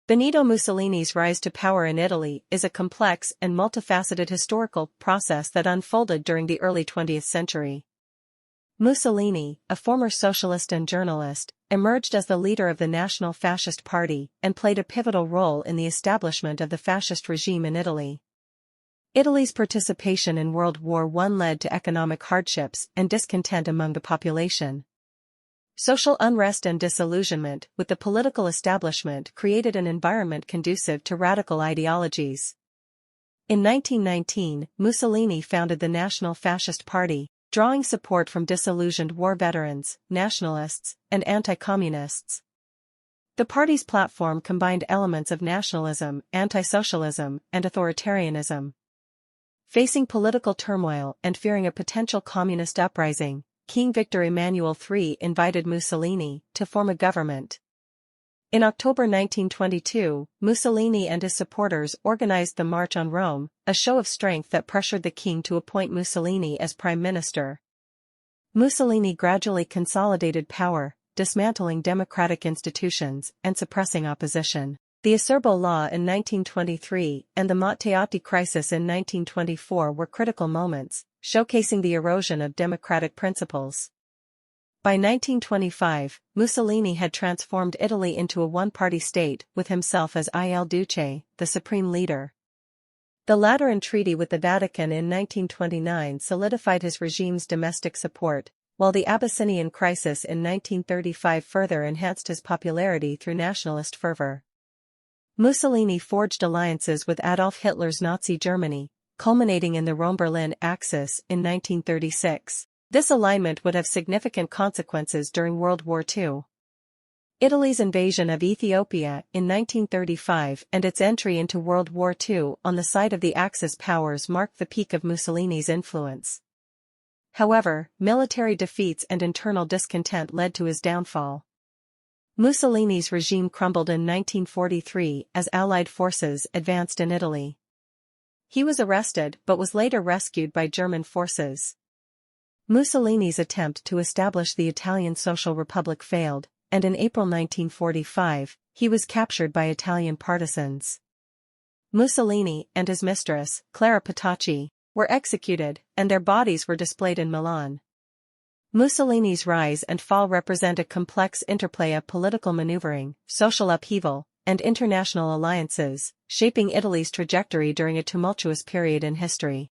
Benito Mussolini's rise to power in Italy is a complex and multifaceted historical process that unfolded during the early 20th century. Mussolini, a former socialist and journalist, emerged as the leader of the National Fascist Party and played a pivotal role in the establishment of the fascist regime in Italy. Italy's participation in World War I led to economic hardships and discontent among the population. Social unrest and disillusionment with the political establishment created an environment conducive to radical ideologies. In 1919, Mussolini founded the National Fascist Party, drawing support from disillusioned war veterans, nationalists, and anti-communists. The party's platform combined elements of nationalism, anti-socialism, and authoritarianism. Facing political turmoil and fearing a potential communist uprising, King Victor Emmanuel III invited Mussolini to form a government. In October 1922, Mussolini and his supporters organized the March on Rome, a show of strength that pressured the king to appoint Mussolini as prime minister. Mussolini gradually consolidated power, dismantling democratic institutions and suppressing opposition. The Acerbo Law in 1923 and the Matteotti crisis in 1924 were critical moments, showcasing the erosion of democratic principles. By 1925, Mussolini had transformed Italy into a one-party state with himself as Il Duce, the supreme leader. The Lateran Treaty with the Vatican in 1929 solidified his regime's domestic support, while the Abyssinian crisis in 1935 further enhanced his popularity through nationalist fervor. Mussolini forged alliances with Adolf Hitler's Nazi Germany, culminating in the Rome-Berlin Axis in 1936. This alignment would have significant consequences during World War II. Italy's invasion of Ethiopia in 1935 and its entry into World War II on the side of the Axis powers marked the peak of Mussolini's influence. However, military defeats and internal discontent led to his downfall. Mussolini's regime crumbled in 1943 as Allied forces advanced in Italy. He was arrested but was later rescued by German forces. Mussolini's attempt to establish the Italian Social Republic failed, and in April 1945, he was captured by Italian partisans. Mussolini and his mistress, Clara Petacci, were executed, and their bodies were displayed in Milan. Mussolini's rise and fall represent a complex interplay of political maneuvering, social upheaval, and international alliances, shaping Italy's trajectory during a tumultuous period in history.